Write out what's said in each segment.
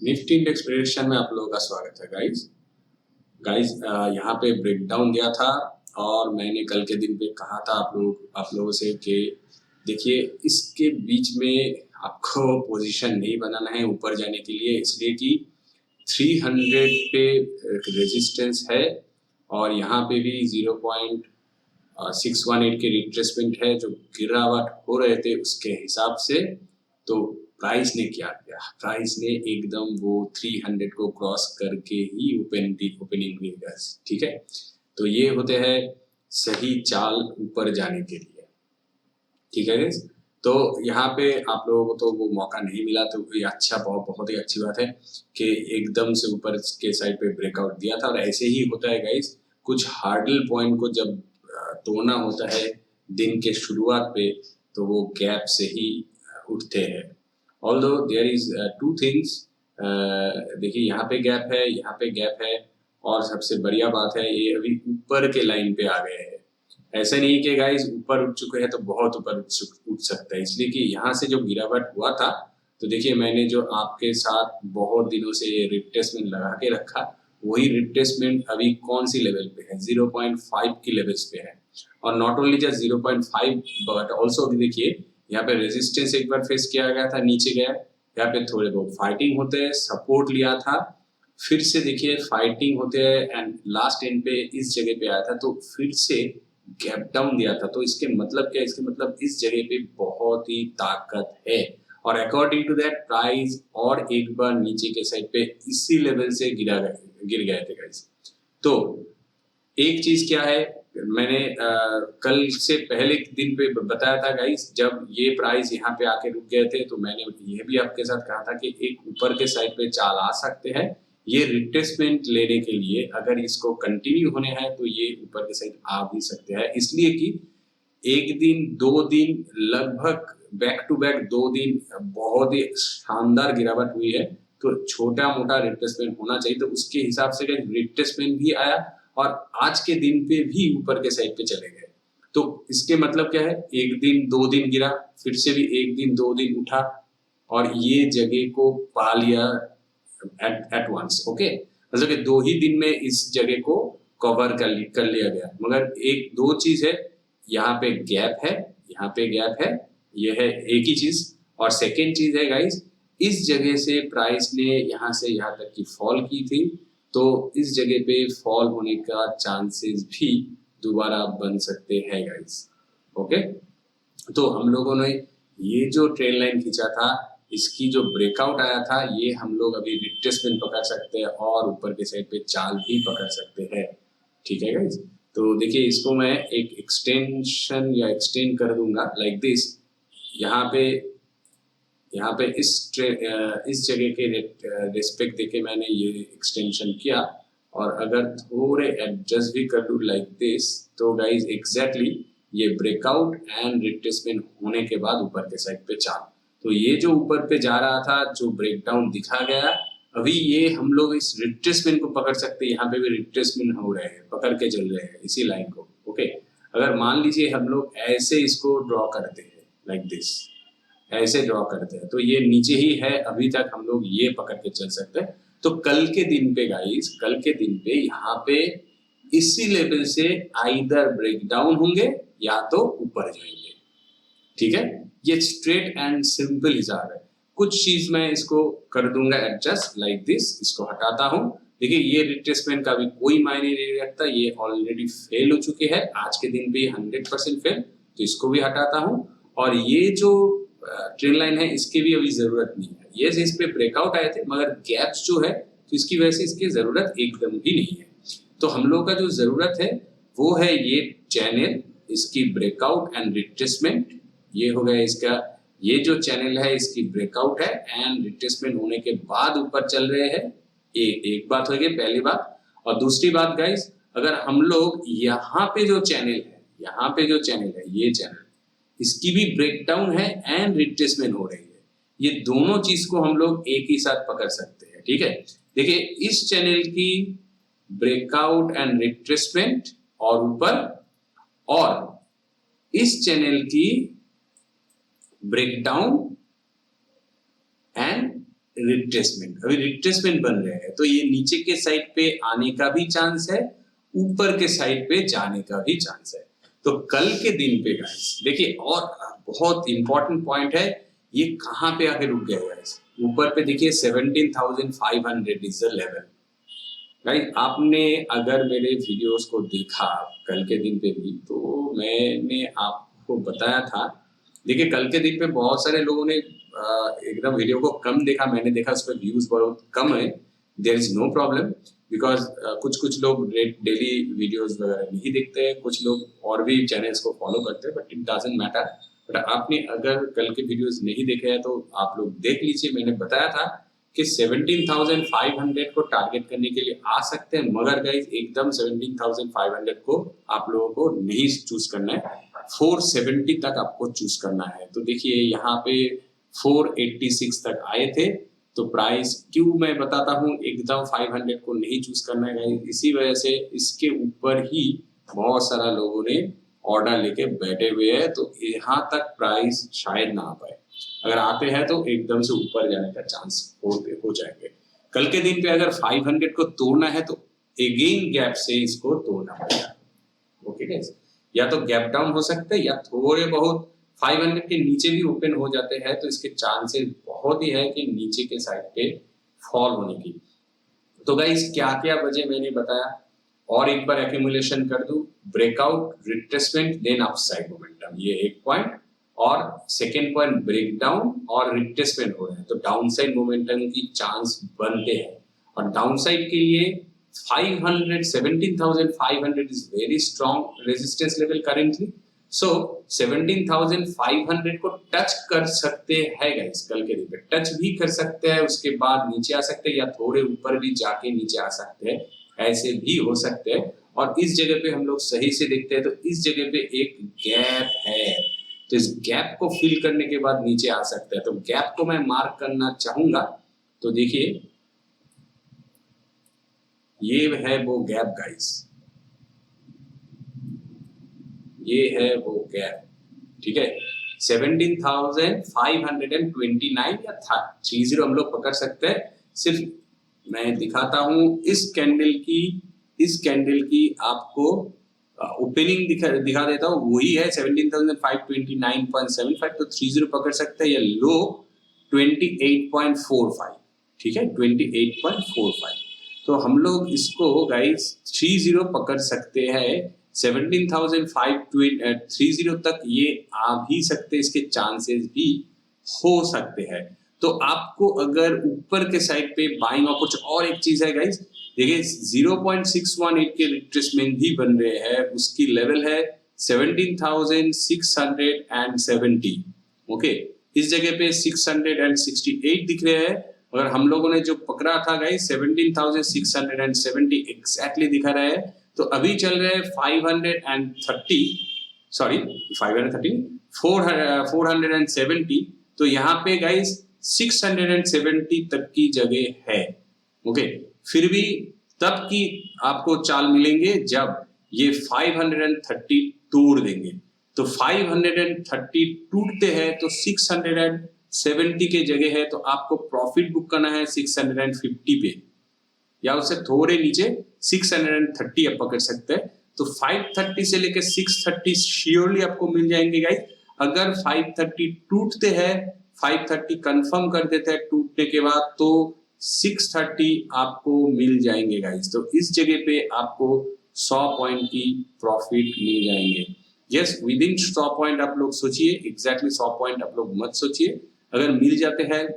Nifty index prediction में आप लोगों का स्वागत है गाइस। यहाँ पे ब्रेकडाउन दिया था और मैंने कल के दिन पे कहा था आप लोगों से कि देखिए इसके बीच में आपको पोजीशन नहीं बनाना है ऊपर जाने के लिए, इसलिए कि 300 पे रेजिस्टेंस है और यहाँ पे भी 0.618 के रिट्रेसमेंट है जो गिरावट हो रहे थे उसके हिसाब से। तो प्राइस ने क्या किया, प्राइस ने एकदम वो 300 को क्रॉस करके ही ओपनिंग हुई गैस। ठीक है, तो ये होते हैं सही चाल ऊपर जाने के लिए। ठीक है गैस, तो यहाँ पे आप लोगों को तो वो मौका नहीं मिला, तो ये अच्छा बहुत ही अच्छी बात है कि एकदम से ऊपर के साइड पे ब्रेकआउट दिया था। और ऐसे ही होता है गाइस, कुछ हार्डल पॉइंट को जब तोड़ना होता है दिन के शुरुआत पे, तो वो गैप से ही उठते हैं। Although there is two things, देखिए यहाँ पे गैप है, यहाँ पे गैप है, और सबसे बढ़िया बात है ये अभी ऊपर के लाइन पे आ गए हैं। ऐसा नहीं कि गाइस ऊपर उठ चुके हैं तो बहुत ऊपर उठ सकता है, इसलिए कि यहाँ से जो गिरावट हुआ था, तो देखिए मैंने जो आपके साथ बहुत दिनों से ये रिट्रेसमेंट लगा के रखा, वही रिट्रेसमेंट अभी कौन सी लेवल पे है, 0.5 की लेवल्स पे है। और not only just 0.5 but also देखिए यहाँ पे रेजिस्टेंस एक बार फेस किया गया था, नीचे गया, यहाँ पे थोड़े बहुत फाइटिंग होते हैं, सपोर्ट लिया था, फिर से देखिए फाइटिंग होते हैं एंड लास्ट एंड पे इस जगह पे आया था, तो फिर से गैप डाउन दिया था। तो इसके मतलब क्या, इसके मतलब इस जगह पे बहुत ही ताकत है और अकॉर्डिंग टू दैट प्राइस और एक बार नीचे के साइड पे इसी लेवल से गिर गए थे गाइस। तो एक चीज क्या है, मैंने कल से पहले दिन पे बताया था गाइस, जब ये प्राइस यहाँ पे आके रुक गए थे, तो मैंने ये भी आपके साथ कहा था कि एक ऊपर के साइड पे चाल आ सकते हैं। ये रिट्रेसमेंट लेने के लिए अगर इसको कंटिन्यू होने हैं तो ये ऊपर के साइड आ भी सकते हैं, इसलिए कि एक दिन दो दिन लगभग बैक टू बैक 2 दिन बहुत ही शानदार गिरावट हुई है, तो छोटा मोटा रिट्रेसमेंट होना चाहिए। तो उसके हिसाब से रिट्रेसमेंट भी आया और आज के दिन पे भी ऊपर के साइड पे चले गए। तो इसके मतलब क्या है, एक दिन दो दिन गिरा, फिर से भी एक दिन दो दिन उठा और ये जगह को पा लिया एट वंस। ओके, मतलब कि 2 ही दिन में इस जगह को कवर कर लिया गया। मगर एक दो चीज है, यहाँ पे गैप है, यहाँ पे गैप है, ये है एक ही चीज। और सेकेंड चीज है गाइस, इस जगह से प्राइस ने यहाँ से यहाँ तक की फॉल की थी, तो इस जगह पे फॉल होने का चांसेस भी दोबारा बन सकते हैं गाइस। ओके, तो हम लोगों ने ये जो ट्रेन लाइन खींचा था, इसकी जो ब्रेकआउट आया था, ये हम लोग अभी रिट्रेसमेंट पकड़ सकते हैं और ऊपर के साइड पे चाल भी पकड़ सकते हैं। ठीक है गाइस, तो देखिए इसको मैं एक एक्सटेंशन या एक्सटेंड कर दूंगा लाइक दिस। यहाँ पे इस जगह के रिस्पेक्ट देके मैंने ये एक्सटेंशन किया, और अगर थोड़े एडजस्ट भी कर दूं लाइक दिस, तो गाइस एग्जैक्टली ये ब्रेकआउट एंड रिट्रेसमेंट होने के बाद ऊपर के साइड पे चाल, तो ये जो ऊपर पे जा रहा था, जो ब्रेकडाउन दिखा गया, अभी ये हम लोग इस रिट्रेसमेंट को पकड़ सकते हैं। यहाँ पे भी रिट्रेसमेंट हो रहे हैं, पकड़ के चल रहे हैं इसी लाइन को। ओके, अगर मान लीजिए हम लोग ऐसे इसको ड्रॉ करते हैं लाइक दिस, ऐसे ड्रॉ करते हैं, तो ये नीचे ही है, अभी तक हम लोग ये पकड़ के चल सकते हैं। तो कल के दिन पे गाइस, कल के दिन पे यहाँ पे इसी लेवल से आइदर ब्रेक डाउन होंगे या तो ऊपर जाएंगे। ठीक है, ये स्ट्रेट एंड सिंपल हिसाब है। कुछ चीज मैं इसको कर दूंगा एडजस्ट लाइक दिस, इसको हटाता हूं। देखिए ये रिट्रेसमेंट का भी कोई मायने नहीं रखता, ये ऑलरेडी फेल हो चुके हैं, आज के दिन पे 100% फेल, तो इसको भी हटाता हूं। और ये जो ट्रेन लाइन है, इसकी भी अभी जरूरत नहीं है। ये इस पे ब्रेकआउट आए थे, मगर गैप्स जो है, तो इसकी वजह से इसकी जरूरत एकदम भी नहीं है। तो हम लोग का जो जरूरत है वो है ये चैनल, इसकी ब्रेकआउट एंड रिट्रेसमेंट। ये हो गया इसका, ये जो चैनल है इसकी ब्रेकआउट है एंड रिट्रेसमेंट होने के बाद ऊपर चल रहे हैं। एक बात हो गई, पहली बात। और दूसरी बात गाइस, अगर हम लोग यहाँ पे जो चैनल है, यहाँ पे जो चैनल है, ये चैनल, इसकी भी ब्रेकडाउन है एंड रिट्रेसमेंट हो रही है, ये दोनों चीज को हम लोग एक ही साथ पकड़ सकते हैं। ठीक है, देखिए इस चैनल की ब्रेकआउट एंड रिट्रेसमेंट और ऊपर, और इस चैनल की ब्रेकडाउन एंड रिट्रेसमेंट, अभी रिट्रेसमेंट बन रहे हैं तो ये नीचे के साइड पे आने का भी चांस है, ऊपर के साइड पे जाने का भी चांस है। तो कल के दिन पे गाइस देखिए, और बहुत इंपॉर्टेंट पॉइंट है, ये कहाँ पे आके रुक गया गाइस, ऊपर पे देखिए 17,500 इज द लेवल। गाइस आपने अगर मेरे वीडियोस को देखा कल के दिन पे भी, तो मैंने आपको बताया था, देखिए कल के दिन पे बहुत सारे लोगों ने एकदम वीडियो को कम देखा, मैंने देखा उस पर व्यूज बहुत कम है। There is no problem, because कुछ कुछ लोग डेली वीडियोस वगैरह नहीं देखते हैं, कुछ लोग और भी चैनल्स को फॉलो करते हैं, but it doesn't matter. But आपने अगर कल के वीडियोस नहीं देखे हैं तो आप लोग देख लीजिए। मैंने बताया था कि 17,500 को टारगेट करने के लिए आ सकते हैं, मगर गाइस एकदम 17,500 को आप लोगों को नहीं चूज करना है, 470 तक आपको चूज करना है। तो देखिए यहाँ पे 486 तक आए थे, तो प्राइस क्यों मैं बताता हूँ एकदम 500 को नहीं चूज करना है गाइस, इसी वजह से इसके ऊपर ही बहुत सारा लोगों ने ऑर्डर लेके बैठे हुए हैं, तो यहाँ तक प्राइस शायद ना आ पाए। अगर आते हैं तो एकदम से ऊपर जाने का चांस हो जाएंगे। कल के दिन पे अगर 500 को तोड़ना है तो अगेन गैप से इसको तोड़ना पड़ेगा। ओके गाइस, या तो गैप डाउन हो सकते हैं या थोड़े बहुत 500 के नीचे भी ओपन हो जाते हैं, तो इसके चांसेस बहुत ही है कि नीचे के साइड पे फॉल होने की। तो गाइस क्या क्या वजह मैंने बताया, और एक बार एक्यूमुलेशन कर दूं, breakout, retracement, then upside momentum, ये एक पॉइंट। और सेकेंड पॉइंट ब्रेकडाउन और रिट्रेसमेंट हो रहे हैं, तो डाउनसाइड मोमेंटम की चांस बनते हैं। और डाउनसाइड के लिए 500, 17,500 is very strong resistance level currently. So 17,500 को टच कर सकते हैं गाइस, कल के दिन पे टच भी कर सकते हैं, उसके बाद नीचे आ सकते हैं या थोड़े ऊपर भी जाके नीचे आ सकते हैं, ऐसे भी हो सकते हैं। और इस जगह पे हम लोग सही से देखते हैं तो इस जगह पे एक गैप है, तो इस गैप को फिल करने के बाद नीचे आ सकते हैं। तो गैप को मैं मार्क करना चाहूंगा, तो देखिए ये है वो गैप गाइस, ये है वो गैप, ठीक है। 17,529 या 30 हम लोग पकड़ सकते हैं। सिर्फ मैं दिखाता हूं इस कैंडल की आपको ओपनिंग दिखा देता हूं, वही है 17,529.75, तो 30 पकड़ सकते हैं, या लो 28.45, ठीक है 28.45। तो हम लोग इसको गाइस 30 पकड़ सकते हैं, 17,530 तक ये आ भी सकते, इसके चांसेस भी हो सकते हैं। तो आपको अगर ऊपर के साइड पे बाइंग, और कुछ और एक चीज है गाइस, देखिए 0.618 के रिट्रेसमेंट भी बन रहे हैं, उसकी लेवल है 17,670। ओके, इस जगह पे 668 दिख रहे हैं, और हम लोगों ने जो पकड़ा था गाइस 17,670 एग्जैक्टली दिखा रहा है। तो अभी चल रहे हैं 470, तो यहाँ पे गाइस 670 तक की जगह है। ओके, फिर भी तब की आपको चाल मिलेंगे जब ये 530 तोड़ देंगे। तो 530 टूटते हैं तो 670 के जगह है, तो आपको प्रॉफिट बुक करना है 650 पे, या उससे थोड़े नीचे 630 आप पकड़ सकते हैं। तो 530 से लेकर 630 श्योरली आपको मिल जाएंगे गाइस। अगर 530 टूटते हैं, 530 कंफर्म कर देते हैं टूटने के बाद, तो 630 आपको मिल जाएंगे गाइस। तो इस जगह पे आपको 100 पॉइंट की प्रॉफिट मिल जाएंगे। यस, विद इन 100 पॉइंट आप लोग सोचिए, एग्जैक्टली 100 पॉइंट आप लोग मत सोचिए, अगर मिल जाते हैं,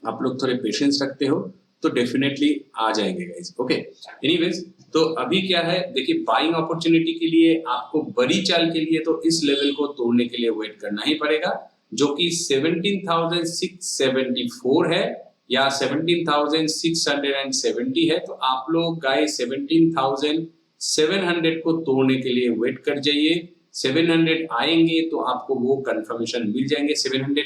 आप लोग थोड़े पेशेंस रखते हो तो डेफिनेटली आ जाएंगे गाइस। ओके, एनीवेज, तो अभी क्या है देखिए, बाइंग अपॉर्चुनिटी के लिए आपको बड़ी चाल के लिए तो इस लेवल को तोड़ने के लिए वेट करना ही पड़ेगा, जो कि 17,674 है या 17,670 है। तो आप लोग गाइस 17,700 को तोड़ने के लिए वेट कर जाइए। 700 आएंगे तो आपको वो कंफर्मेशन मिल जाएंगे, 700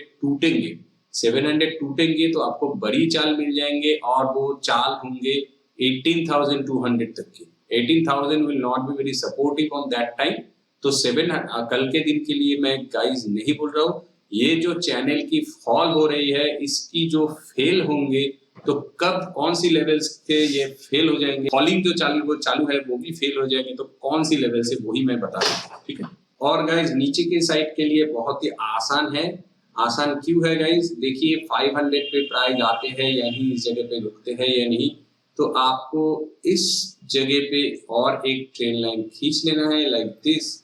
टूटेंगे तो आपको बड़ी चाल मिल जाएंगे, और वो चाल होंगे 18,200 तक की। 18,000 will not be very supportive on that time. तो कल के दिन के लिए मैं गाइस नहीं बोल रहा हूँ, ये जो चैनल की फॉल हो रही है इसकी जो फेल होंगे तो कब कौन सी लेवल्स के ये फेल हो जाएंगे, फॉलिंग जो चालू है वो भी फेल हो जाएगी, तो कौन सी लेवल से वही मैं बता रहा हूँ, ठीक है। और गाइज नीचे के साइड के लिए बहुत ही आसान है। आसान क्यों है गाइज, देखिए 500 पे प्राइस आते हैं या नहीं, इस जगह पे रुकते हैं या नहीं, तो आपको इस जगह पे और एक ट्रेन लाइन खींच लेना है लाइक दिस।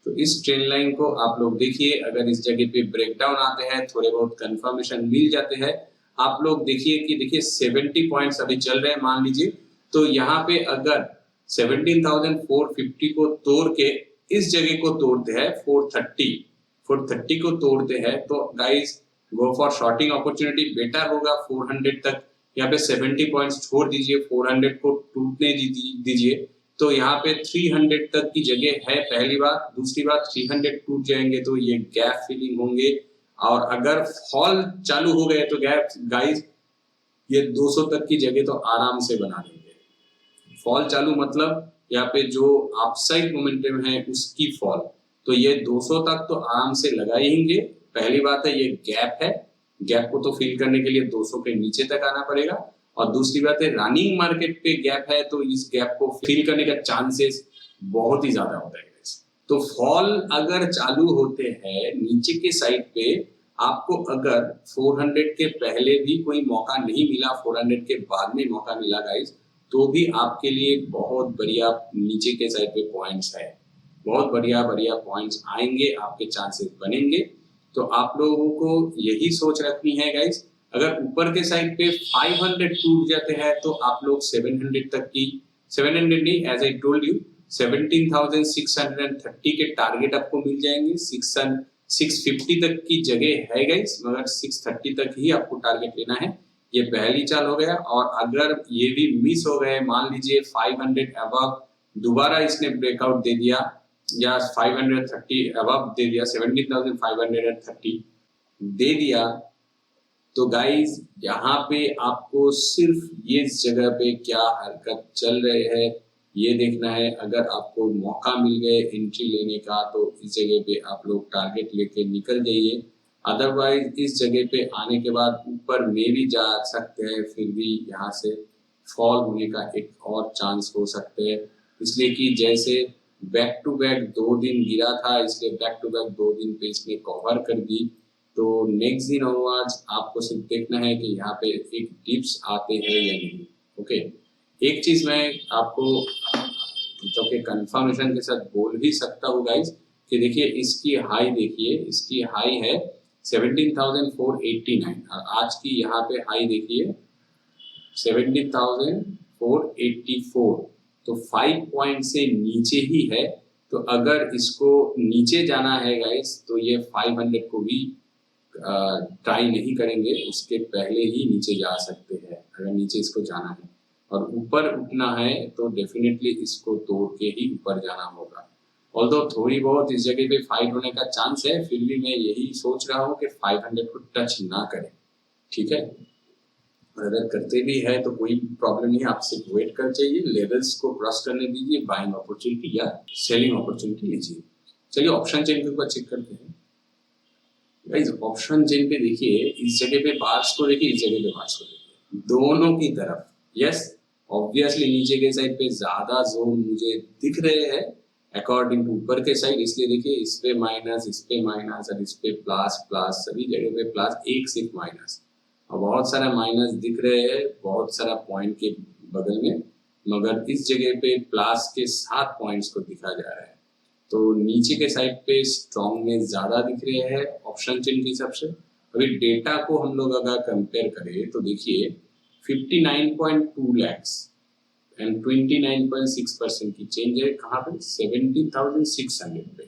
तो इस ट्रेन लाइन को आप लोग देखिए, अगर इस जगह पे ब्रेकडाउन आते हैं, थोड़े बहुत कंफर्मेशन मिल जाते हैं, आप लोग देखिए कि देखिए 70 पॉइंट्स अभी चल रहे हैं मान लीजिए, तो यहाँ पे अगर 17,450 को तोड़ के इस जगह को तोड़ते हैं 430 को तोड़ते हैं, तो guys go for shorting opportunity better होगा 400 तक। यहाँ पे 70 पॉइंट्स छोड़ दीजिए, 400 को टूटने दीजिए, तो यहाँ पे 300 तक की जगह है पहली बात। दूसरी बात 300 टूट जाएंगे तो ये गैप फिलिंग होंगे, और अगर फॉल चालू हो गए तो गैप गाइस ये 200 तक की जगह तो आराम से बना देंगे। फॉल चालू मतलब यहाँ पे जो अपसाइड मोमेंटम है उसकी फॉल, तो ये 200 तक तो आराम से लगाएंगे। पहली बात है ये गैप है, गैप को तो फिल करने के लिए 200 के नीचे तक आना पड़ेगा, और दूसरी बात है रनिंग मार्केट पे गैप है, तो इस गैप को फिल करने का चांसेस बहुत ही ज्यादा होता है। तो फॉल अगर चालू होते हैं नीचे के साइड पे, आपको अगर 400 के पहले भी कोई मौका नहीं मिला, 400 के बाद में मौका मिला गाइस, तो भी आपके लिए बहुत बढ़िया नीचे के साइड पे पॉइंट्स है, बहुत बढ़िया बढ़िया पॉइंट्स आएंगे, आपके चांसेस बनेंगे। तो आप लोगों को यही सोच रखनी है गाइस, अगर ऊपर के साइड पे 500 टूट जाते हैं तो आप लोग 700 तक की, 700 नहीं, एज आई टोल्ड यू 17,630 के टारगेट आपको मिल जाएंगे। 650 तक की जगह है गाइस, मगर 630 तक ही आपको टारगेट लेना है। ये पहली चाल हो गया, और अगर ये भी मिस हो गए, मान लीजिए 500 अबव दोबारा इसने ब्रेकआउट दे दिया, या 530 अबव दे दिया, 17,530 दे दिया, तो गाइस यहाँ पे आपको सिर्फ ये जगह पे क्या हरकत चल रहे हैं ये देखना है। अगर आपको मौका मिल गए एंट्री लेने का तो इस जगह पे आप लोग टारगेट लेके निकल जाइए, अदरवाइज इस जगह पे आने के बाद ऊपर में भी जा सकते हैं, फिर भी यहाँ से फॉल होने का एक और चांस हो सकते हैं। इसलिए कि जैसे बैक टू बैक 2 दिन गिरा था, इसलिए बैक टू बैक 2 दिन पे इसने कवर कर दी, तो नेक्स्ट दिन ऑनवर्ड्स आपको सिर्फ देखना है कि यहाँ पे एक डिप्स आते हैं या नहीं। ओके, एक चीज मैं आपको तो के कंफर्मेशन के साथ बोल भी सकता हूँ गाइस, कि देखिए इसकी हाई, देखिए इसकी हाई है 17,489, और आज की यहाँ पे हाई देखिए 17,484, तो 5 पॉइंट से नीचे ही है। तो अगर इसको नीचे जाना है गाइस, तो ये 500 को भी ट्राई नहीं करेंगे, उसके पहले ही नीचे जा सकते हैं अगर नीचे इसको जाना है, और ऊपर उठना है तो डेफिनेटली इसको तोड़ के ही ऊपर जाना होगा। ऑल्दो थोड़ी बहुत इस जगह पे फाइट होने का चांस है, फिर भी मैं यही सोच रहा हूँ कि 500 को टच ना करें, ठीक है। और अगर करते भी है तो कोई प्रॉब्लम नहीं है, आप सिर्फ वेट कर चाहिए, लेवल्स को क्रॉस करने दीजिए, बाइंग अपॉर्चुनिटी या सेलिंग अपॉर्चुनिटी लीजिए। चलिए ऑप्शन चेन के ऊपर चेक करते हैं गाइस। ऑप्शन चेन पे देखिए इस जगह पे बार्स को देखिए, इस जगह पे बार्स को देखिए, दोनों की तरफ यस ऑब्वियसली नीचे के साइड पे ज्यादा जोन मुझे दिख रहे हैं अकॉर्डिंग टू ऊपर के साइड, इसलिए देखिए इस पे माइनस, इस पे माइनस, और इस पे प्लस प्लस, सभी जगह पे प्लस, एक सिर्फ माइनस, और बहुत सारा माइनस दिख रहे हैं बहुत सारा पॉइंट के बगल में, मगर इस जगह पे प्लस के 7 पॉइंट्स को दिखा जा रहा है। तो नीचे के साइड पे स्ट्रॉन्ग में ज्यादा दिख रहे हैं ऑप्शन चेन के हिसाब से। अभी डेटा को हम लोग अगर कंपेयर करें तो देखिए 59.2 lakhs एंड 29.6% की चेंज है, कहाँ पे 17,600 पे।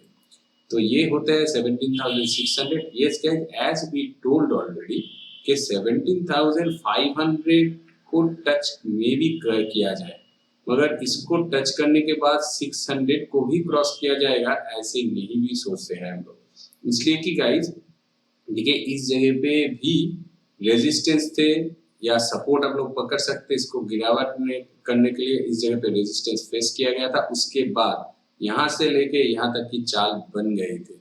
तो ये होता है 17,600, yes guys, as we told already कि 17,500 को टच में भी किया जाए, मगर इसको टच करने के बाद 600 को भी क्रॉस किया जाएगा, ऐसे नहीं भी सोचते हैं हम लोग। इसलिए कि गाइस देखिए इस जगह पे भी रेजिस्टेंस थे या सपोर्ट आप लोग पकड़ सकते, इसको गिरावट में करने के लिए इस जगह पे रेजिस्टेंस फेस किया गया था, उसके बाद यहाँ से लेके यहाँ तक की चाल बन गए थे।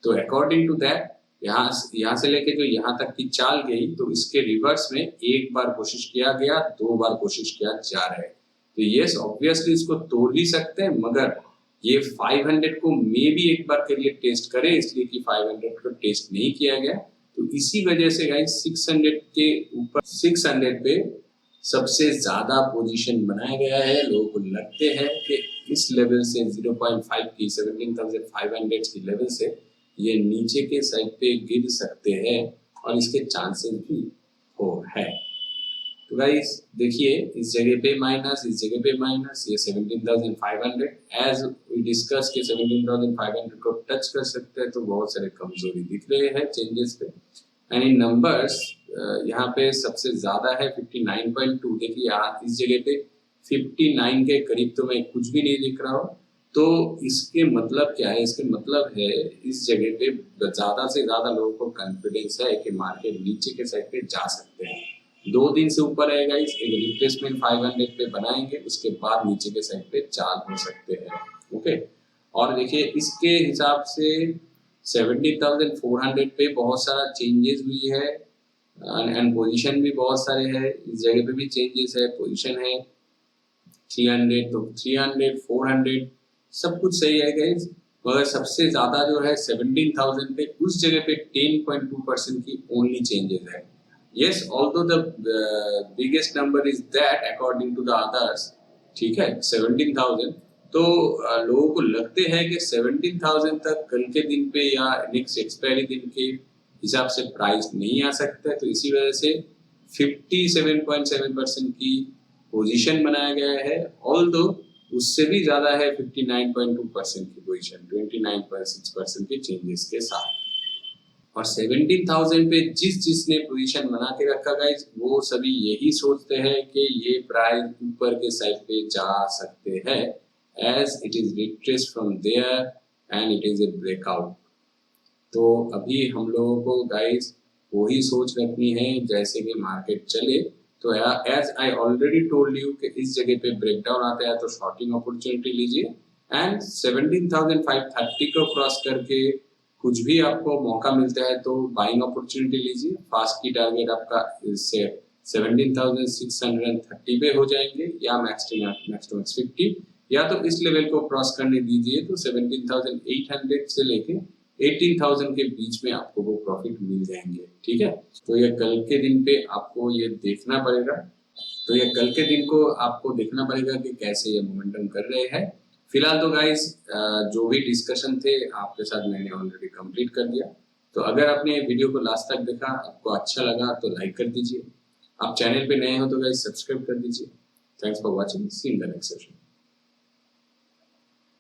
तो अकॉर्डिंग टू दैट यहाँ से लेके जो यहाँ तक की चाल गई, तो इसके रिवर्स में एक बार कोशिश किया गया, 2 बार कोशिश किया जा रहा है। तो यस ऑब्वियसली इसको तोड़ भी सकते हैं, मगर ये 500 को मे भी एक बार के लिए टेस्ट करे, इसलिए कि 500 को टेस्ट नहीं किया गया। तो इसी वजह से गाइस 600 के ऊपर 600 पे सबसे ज्यादा पोजीशन बनाया गया है। लोगों को लगते हैं कि इस लेवल से 0.5 की 17,500 की लेवल से ये नीचे के साइड पे गिर सकते हैं और इसके चांसेस भी है। तो गाइस देखिए, इस जगह पे माइनस, इस जगह पे माइनस, ये 17,500 एज वी डिस्कस के 17,500 को टच कर सकते हैं, तो बहुत सारे कमजोरी दिख रहे हैं चेंजेस पे। एंड इन नंबर्स यहाँ पे सबसे ज्यादा है 59.2। देखिए यहाँ इस जगह पे 59 के करीब तो मैं कुछ भी नहीं दिख रहा हूँ। तो इसके मतलब क्या है? इसके मतलब है इस जगह पे ज्यादा से ज्यादा लोगों को कॉन्फिडेंस है कि मार्केट नीचे के साइड पे जा सकते हैं। 2 दिन से ऊपर रहेगा, इस एक रिप्लेसमेंट 500 पे बनाएंगे, उसके बाद नीचे के साइड पे चाल हो सकते हैं। ओके, और देखिए इसके हिसाब से 17,400 पे बहुत सारा चेंजेस हुई है एंड पोजीशन भी बहुत सारे हैं। इस जगह पे भी चेंजेस है, पोजीशन है 300, तो 300 400 सब कुछ सही है गाइस, मगर सबसे ज्यादा जो है 17,000 पे, उस जगह पे 10.2% की ओनली चेंजेस है। Yes, although the biggest number is that according to the others, ठीक है 17,000। तो लोगों को लगते हैं कि 17,000 तक कल के दिन पे या नेक्स्ट एक्सपायरी दिन के हिसाब से प्राइस नहीं आ सकता है। तो इसी वजह से 57.7% की पोजीशन बनाया गया है, ऑल्दो उससे भी ज्यादा है 59.2% की पोजीशन 29.6% के चेंजेस के साथ। और 17,000 पे जिसने पोजीशन बना के रखा गाइस, वो सभी यही सोचते हैं कि ये प्राइस ऊपर के साइड पे जा सकते हैं, as it is retrace from there and it is a breakout. तो अभी हम लोगों को गाइस वही सोच रखनी है जैसे कि मार्केट चले। तो as I already told you कि इस जगह पे ब्रेकडाउन आता है तो शॉर्टिंग अपॉर्चुनिटी लीजिए, एंड 17,530 को क्रॉस करके कुछ भी आपको मौका मिलता है तो बाइंग अपॉर्चुनिटी लीजिए। फास्ट की टारगेट आपका इससे 17,630 पे हो जाएंगे, या मैक्स टू मैक्स 50, या तो इस लेवल को क्रॉस करने दीजिए तो 17,800 से लेके 18,000 के बीच में आपको वो प्रॉफिट मिल जाएंगे। ठीक है, तो ये कल के दिन पे आपको ये देखना पड़ेगा। तो ये कल के दिन को आपको देखना पड़ेगा कि कैसे ये मोमेंटम कर रहे हैं। फिलहाल तो गाइस जो भी डिस्कशन थे आपके साथ मैंने ऑलरेडी कंप्लीट कर दिया। तो अगर आपने वीडियो को लास्ट तक देखा, आपको अच्छा लगा तो लाइक कर दीजिए। आप चैनल पे नए हो तो गाइस सब्सक्राइब कर दीजिए। Thanks for watching, see in the next session.